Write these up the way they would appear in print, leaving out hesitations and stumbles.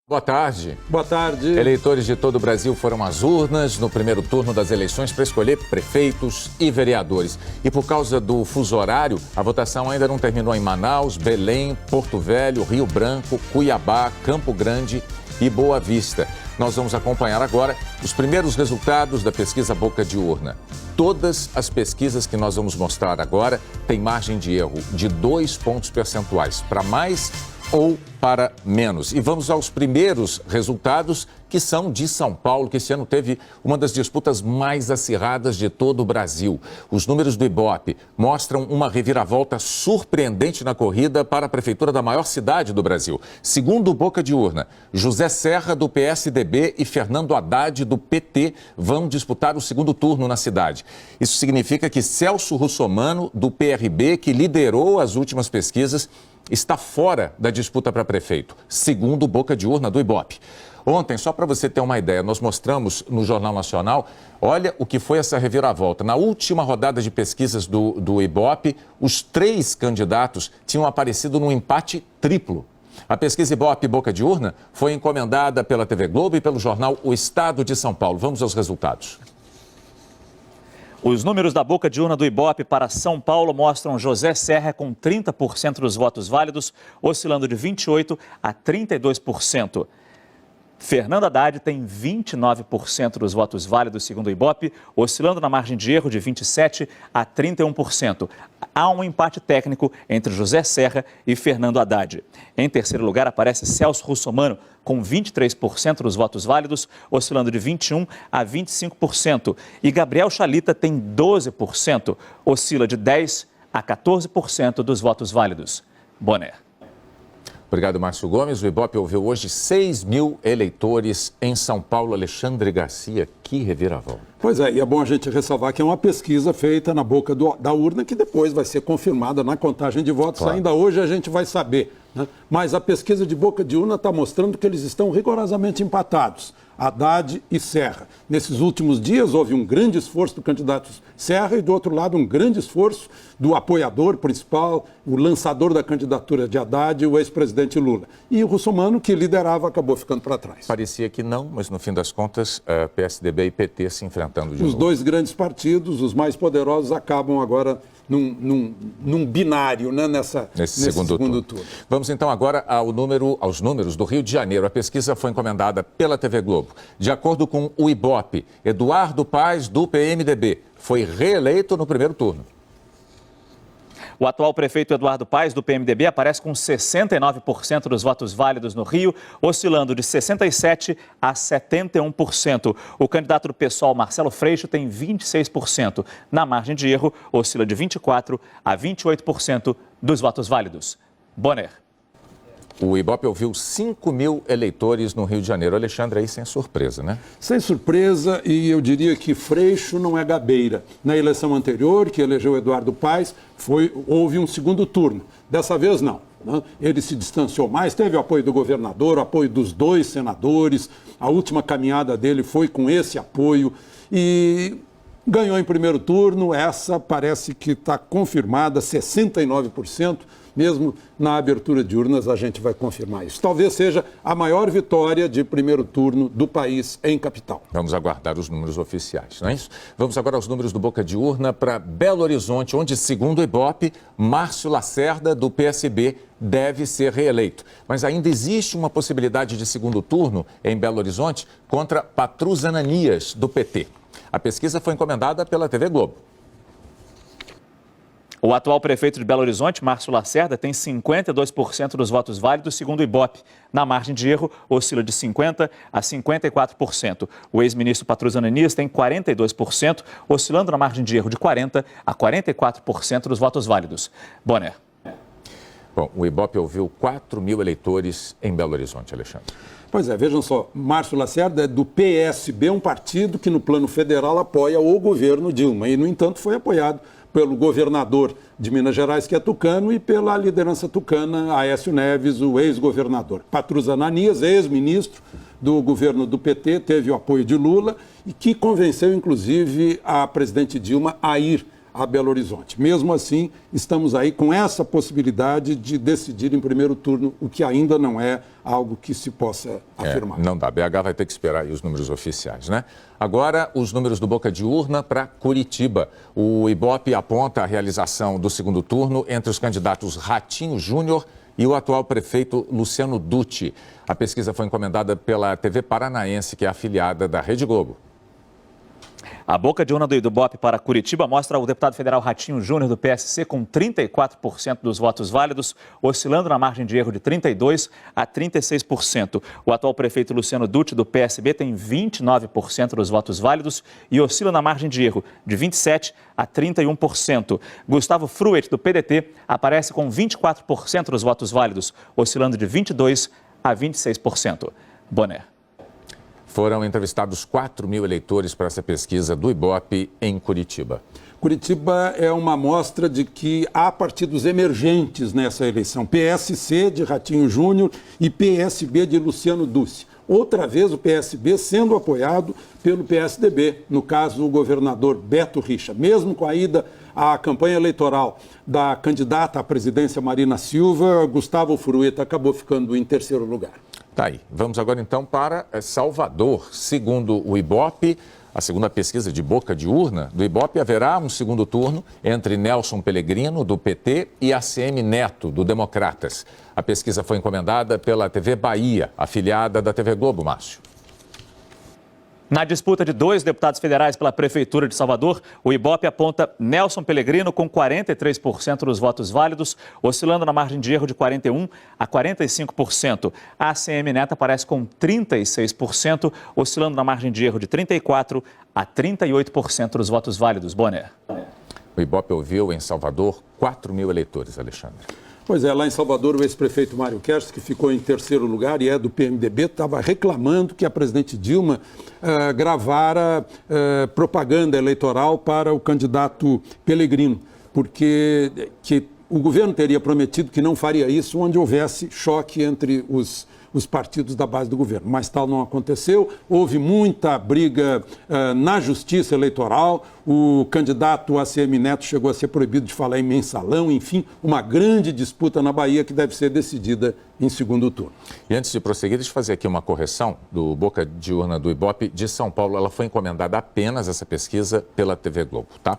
Boa tarde. Boa tarde. Eleitores de todo o Brasil foram às urnas no primeiro turno das eleições para escolher prefeitos e vereadores. E por causa do fuso horário, a votação ainda não terminou em Manaus, Belém, Porto Velho, Rio Branco, Cuiabá, Campo Grande e Boa Vista. Nós vamos acompanhar agora os primeiros resultados da pesquisa Boca de Urna. Todas as pesquisas que nós vamos mostrar agora têm margem de erro de 2 pontos percentuais, para mais ou para menos. E vamos aos primeiros resultados, que são de São Paulo, que esse ano teve uma das disputas mais acirradas de todo o Brasil. Os números do Ibope mostram uma reviravolta surpreendente na corrida para a prefeitura da maior cidade do Brasil. Segundo o Boca de Urna, José Serra, do PSDB, e Fernando Haddad, do PT, vão disputar o segundo turno na cidade. Isso significa que Celso Russomano, do PRB, que liderou as últimas pesquisas, está fora da disputa para prefeito, segundo o Boca de Urna do Ibope. Ontem, só para você ter uma ideia, nós mostramos no Jornal Nacional, olha o que foi essa reviravolta. Na última rodada de pesquisas do Ibope, os 3 candidatos tinham aparecido num empate triplo. A pesquisa Ibope Boca de Urna foi encomendada pela TV Globo e pelo jornal O Estado de São Paulo. Vamos aos resultados. Os números da Boca de Urna do Ibope para São Paulo mostram José Serra com 30% dos votos válidos, oscilando de 28% a 32%. Fernando Haddad tem 29% dos votos válidos, segundo o Ibope, oscilando na margem de erro de 27% a 31%. Há um empate técnico entre José Serra e Fernando Haddad. Em terceiro lugar aparece Celso Russomano, com 23% dos votos válidos, oscilando de 21% a 25%. E Gabriel Chalita tem 12%, oscila de 10% a 14% dos votos válidos. Bonner. Obrigado, Márcio Gomes. O Ibope ouviu hoje 6 mil eleitores em São Paulo. Alexandre Garcia, que reviravolta. Pois é, e é bom a gente ressalvar que é uma pesquisa feita na boca da urna que depois vai ser confirmada na contagem de votos. Claro. Ainda hoje a gente vai saber, né? Mas a pesquisa de boca de urna está mostrando que eles estão rigorosamente empatados, Haddad e Serra. Nesses últimos dias houve um grande esforço do candidato Serra e, do outro lado, um grande esforço do apoiador principal, o lançador da candidatura de Haddad, o ex-presidente Lula. E o Russomano, que liderava, acabou ficando para trás. Parecia que não, mas no fim das contas, PSDB e PT se enfrentando de novo. Os dois grandes partidos, os mais poderosos, acabam agora num binário, né, nesse segundo turno. Vamos então agora aos números do Rio de Janeiro. A pesquisa foi encomendada pela TV Globo. De acordo com o Ibope, Eduardo Paes, do PMDB, foi reeleito no primeiro turno. O atual prefeito Eduardo Paes, do PMDB, aparece com 69% dos votos válidos no Rio, oscilando de 67% a 71%. O candidato do PSOL, Marcelo Freixo, tem 26%. Na margem de erro, oscila de 24% a 28% dos votos válidos. Bonner. O Ibope ouviu 5 mil eleitores no Rio de Janeiro. Alexandre, aí sem surpresa, né? Sem surpresa, e eu diria que Freixo não é gabeira. Na eleição anterior, que elegeu Eduardo Paes, houve um segundo turno. Dessa vez, não. Ele se distanciou mais, teve o apoio do governador, o apoio dos 2 senadores. A última caminhada dele foi com esse apoio e ganhou em primeiro turno. Essa parece que está confirmada, 69%. Mesmo na abertura de urnas, a gente vai confirmar isso. Talvez seja a maior vitória de primeiro turno do país em capital. Vamos aguardar os números oficiais, não é isso? Vamos agora aos números do Boca de Urna para Belo Horizonte, onde, segundo o Ibope, Márcio Lacerda, do PSB, deve ser reeleito. Mas ainda existe uma possibilidade de segundo turno em Belo Horizonte contra Patrus Ananias, do PT. A pesquisa foi encomendada pela TV Globo. O atual prefeito de Belo Horizonte, Márcio Lacerda, tem 52% dos votos válidos, segundo o Ibope. Na margem de erro, oscila de 50% a 54%. O ex-ministro Patrus Ananias tem 42%, oscilando na margem de erro de 40% a 44% dos votos válidos. Bonner. Bom, o Ibope ouviu 4 mil eleitores em Belo Horizonte, Alexandre. Pois é, vejam só, Márcio Lacerda é do PSB, um partido que no plano federal apoia o governo Dilma e, no entanto, foi apoiado pelo governador de Minas Gerais, que é tucano, e pela liderança tucana, Aécio Neves, o ex-governador. Patrus Ananias, ex-ministro do governo do PT, teve o apoio de Lula e que convenceu, inclusive, a presidente Dilma a ir a Belo Horizonte. Mesmo assim, estamos aí com essa possibilidade de decidir em primeiro turno, o que ainda não é algo que se possa afirmar. Não dá. BH vai ter que esperar aí os números oficiais, né? Agora, os números do Boca de Urna para Curitiba. O Ibope aponta a realização do segundo turno entre os candidatos Ratinho Júnior e o atual prefeito Luciano Dutti. A pesquisa foi encomendada pela TV Paranaense, que é afiliada da Rede Globo. A boca de urna do Ibope para Curitiba mostra o deputado federal Ratinho Júnior do PSC com 34% dos votos válidos, oscilando na margem de erro de 32% a 36%. O atual prefeito Luciano Dutti do PSB tem 29% dos votos válidos e oscila na margem de erro de 27% a 31%. Gustavo Fruet do PDT aparece com 24% dos votos válidos, oscilando de 22% a 26%. Boné. Foram entrevistados 4.000 eleitores para essa pesquisa do Ibope em Curitiba. Curitiba é uma amostra de que há partidos emergentes nessa eleição. PSC de Ratinho Júnior e PSB de Luciano Dutti. Outra vez o PSB sendo apoiado pelo PSDB, no caso o governador Beto Richa. Mesmo com a ida à campanha eleitoral da candidata à presidência Marina Silva, Gustavo Frueta acabou ficando em terceiro lugar. Tá aí. Vamos agora então para Salvador. Segundo o Ibope, a segunda pesquisa de boca de urna do Ibope, haverá um segundo turno entre Nelson Pellegrino, do PT, e ACM Neto, do Democratas. A pesquisa foi encomendada pela TV Bahia, afiliada da TV Globo, Márcio. Na disputa de 2 deputados federais pela Prefeitura de Salvador, o Ibope aponta Nelson Pellegrino com 43% dos votos válidos, oscilando na margem de erro de 41% a 45%. A ACM Neto aparece com 36%, oscilando na margem de erro de 34% a 38% dos votos válidos. Boné. O Ibope ouviu em Salvador 4.000 eleitores, Alexandre. Pois é, lá em Salvador, o ex-prefeito Mário Kersh, que ficou em terceiro lugar e é do PMDB, estava reclamando que a presidente Dilma gravara propaganda eleitoral para o candidato Pellegrino, porque o governo teria prometido que não faria isso onde houvesse choque entre os partidos da base do governo. Mas tal não aconteceu, houve muita briga na justiça eleitoral, o candidato ACM Neto chegou a ser proibido de falar em mensalão, enfim, uma grande disputa na Bahia que deve ser decidida em segundo turno. E antes de prosseguir, deixa eu fazer aqui uma correção do Boca de Urna do Ibope de São Paulo. Ela foi encomendada apenas, essa pesquisa, pela TV Globo, tá?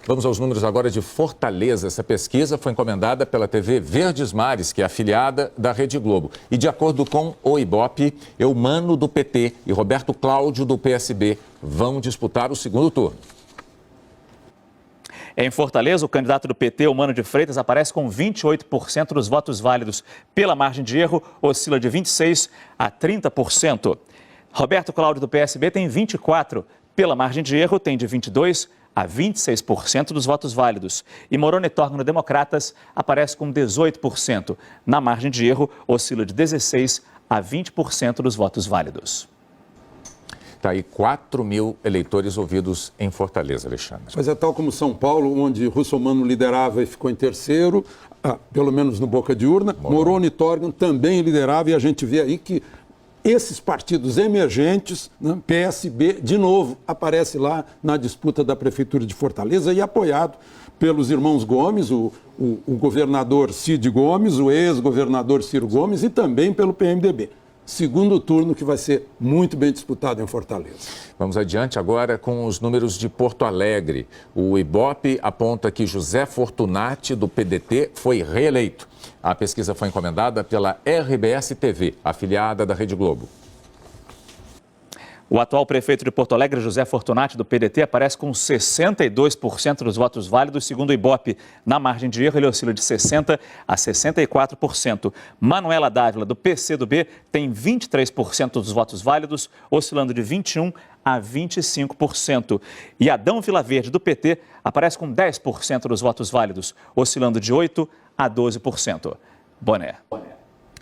Vamos aos números agora de Fortaleza. Essa pesquisa foi encomendada pela TV Verdes Mares, que é afiliada da Rede Globo. E de acordo com o Ibope, Eumano do PT e Roberto Cláudio do PSB vão disputar o segundo turno. Em Fortaleza, o candidato do PT, Eumano de Freitas, aparece com 28% dos votos válidos. Pela margem de erro, oscila de 26% a 30%. Roberto Cláudio do PSB tem 24%. Pela margem de erro, tem de 22% a 26% dos votos válidos. E Moroni Torga, no Democratas, aparece com 18%. Na margem de erro, oscila de 16% a 20% dos votos válidos. Está aí 4.000 eleitores ouvidos em Fortaleza, Alexandre. Mas é tal como São Paulo, onde Russomano liderava e ficou em terceiro, pelo menos no Boca de Urna. Moroni Torga também liderava e a gente vê aí que esses partidos emergentes, né, PSB, de novo, aparece lá na disputa da Prefeitura de Fortaleza e apoiado pelos irmãos Gomes, o governador Cid Gomes, o ex-governador Ciro Gomes e também pelo PMDB. Segundo turno que vai ser muito bem disputado em Fortaleza. Vamos adiante agora com os números de Porto Alegre. O Ibope aponta que José Fortunati, do PDT, foi reeleito. A pesquisa foi encomendada pela RBS TV, afiliada da Rede Globo. O atual prefeito de Porto Alegre, José Fortunati, do PDT, aparece com 62% dos votos válidos, segundo o Ibope. Na margem de erro, ele oscila de 60% a 64%. Manuela Dávila, do PCdoB, tem 23% dos votos válidos, oscilando de 21% a 25%. E Adão Vilaverde, do PT, aparece com 10% dos votos válidos, oscilando de 8% a 12%. Boné.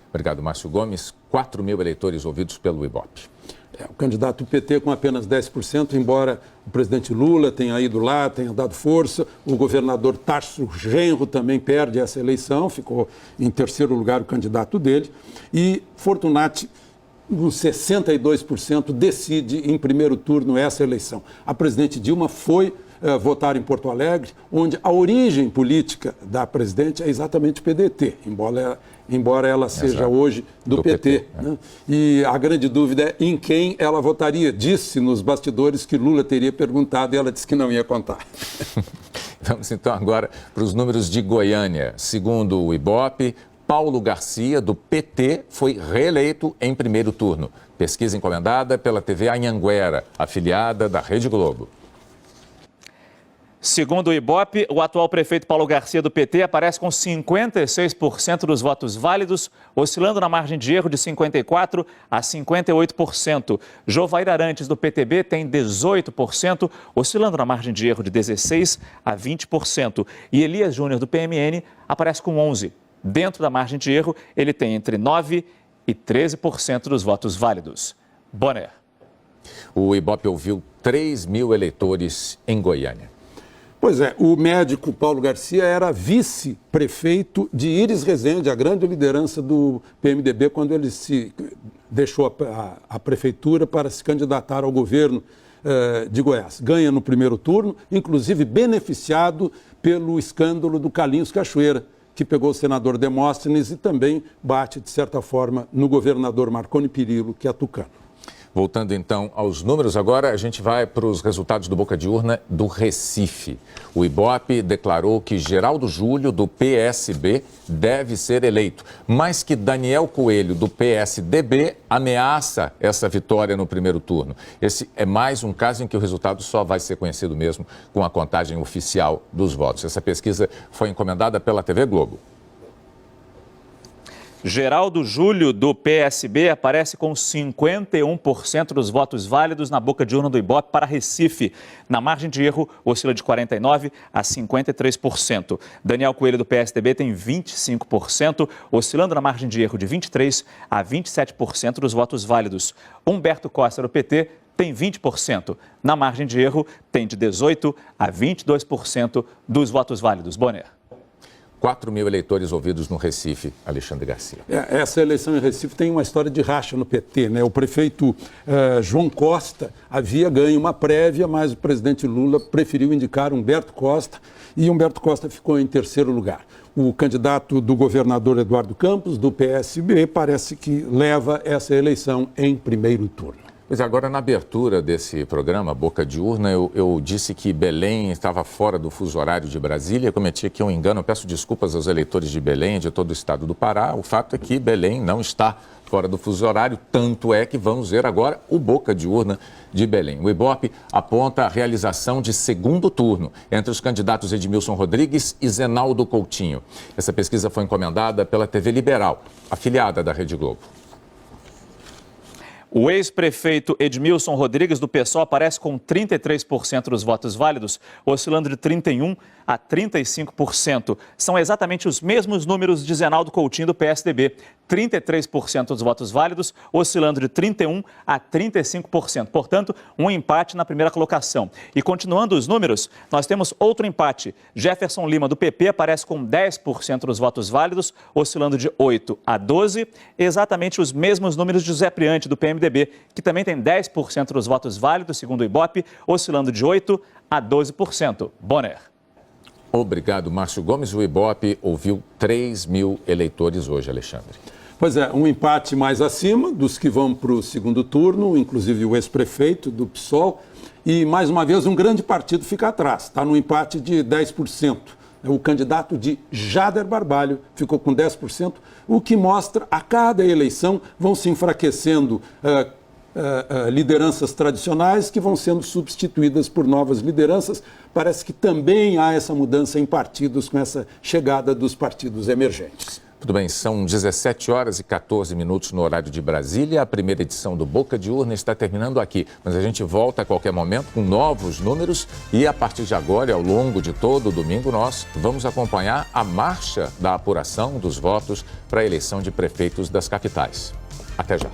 Obrigado, Márcio Gomes. 4.000 eleitores ouvidos pelo Ibope. O candidato do PT com apenas 10%, embora o presidente Lula tenha ido lá, tenha dado força. O governador Tarso Genro também perde essa eleição, ficou em terceiro lugar o candidato dele. E Fortunati, com 62%, decide em primeiro turno essa eleição. A presidente Dilma foi votaram em Porto Alegre, onde a origem política da presidente é exatamente o PDT, embora ela seja hoje do PT. Né? E a grande dúvida é em quem ela votaria. Disse nos bastidores que Lula teria perguntado e ela disse que não ia contar. Vamos então agora para os números de Goiânia. Segundo o Ibope, Paulo Garcia, do PT, foi reeleito em primeiro turno. Pesquisa encomendada pela TV Anhanguera, afiliada da Rede Globo. Segundo o Ibope, o atual prefeito Paulo Garcia, do PT, aparece com 56% dos votos válidos, oscilando na margem de erro de 54% a 58%. Jovair Arantes, do PTB, tem 18%, oscilando na margem de erro de 16% a 20%. E Elias Júnior, do PMN, aparece com 11%. Dentro da margem de erro, ele tem entre 9% e 13% dos votos válidos. Bonner. O Ibope ouviu 3 mil eleitores em Goiânia. Pois é, o médico Paulo Garcia era vice-prefeito de Íris Rezende, a grande liderança do PMDB, quando ele se deixou a prefeitura para se candidatar ao governo de Goiás. Ganha no primeiro turno, inclusive beneficiado pelo escândalo do Carlinhos Cachoeira, que pegou o senador Demóstenes e também bate, de certa forma, no governador Marconi Perillo, que é tucano. Voltando então aos números, agora a gente vai para os resultados do Boca de Urna do Recife. O Ibope declarou que Geraldo Júlio, do PSB, deve ser eleito, mas que Daniel Coelho, do PSDB, ameaça essa vitória no primeiro turno. Esse é mais um caso em que o resultado só vai ser conhecido mesmo com a contagem oficial dos votos. Essa pesquisa foi encomendada pela TV Globo. Geraldo Júlio, do PSB, aparece com 51% dos votos válidos na boca de urna do Ibope para Recife. Na margem de erro, oscila de 49% a 53%. Daniel Coelho, do PSDB, tem 25%, oscilando na margem de erro de 23% a 27% dos votos válidos. Humberto Costa, do PT, tem 20%. Na margem de erro, tem de 18% a 22% dos votos válidos. Bonner. 4 mil eleitores ouvidos no Recife, Alexandre Garcia. Essa eleição em Recife tem uma história de racha no PT, né? O prefeito João Costa havia ganho uma prévia, mas o presidente Lula preferiu indicar Humberto Costa e Humberto Costa ficou em terceiro lugar. O candidato do governador Eduardo Campos, do PSB, parece que leva essa eleição em primeiro turno. Pois é, agora na abertura desse programa, Boca de Urna, eu disse que Belém estava fora do fuso horário de Brasília. Cometi aqui um engano, eu peço desculpas aos eleitores de Belém, de todo o estado do Pará. O fato é que Belém não está fora do fuso horário, tanto é que vamos ver agora o Boca de Urna de Belém. O Ibope aponta a realização de segundo turno entre os candidatos Edmilson Rodrigues e Zenaldo Coutinho. Essa pesquisa foi encomendada pela TV Liberal, afiliada da Rede Globo. O ex-prefeito Edmilson Rodrigues, do PSOL, aparece com 33% dos votos válidos, oscilando de 31% a 35%. São exatamente os mesmos números de Zenaldo Coutinho, do PSDB. 33% dos votos válidos, oscilando de 31% a 35%. Portanto, um empate na primeira colocação. E continuando os números, nós temos outro empate. Jefferson Lima, do PP, aparece com 10% dos votos válidos, oscilando de 8% a 12%. Exatamente os mesmos números de José Priante, do PMDB, que também tem 10% dos votos válidos, segundo o Ibope, oscilando de 8% a 12%. Bonner. Obrigado, Márcio Gomes. O Ibope ouviu 3 mil eleitores hoje, Alexandre. Pois é, um empate mais acima dos que vão para o segundo turno, inclusive o ex-prefeito do PSOL. E, mais uma vez, um grande partido fica atrás, está no empate de 10%. O candidato de Jader Barbalho ficou com 10%, o que mostra a cada eleição vão se enfraquecendo lideranças tradicionais que vão sendo substituídas por novas lideranças. Parece que também há essa mudança em partidos com essa chegada dos partidos emergentes. Tudo bem, são 17 horas e 14 minutos no horário de Brasília. A primeira edição do Boca de Urna está terminando aqui, mas a gente volta a qualquer momento com novos números e a partir de agora, ao longo de todo o domingo, nós vamos acompanhar a marcha da apuração dos votos para a eleição de prefeitos das capitais. Até já.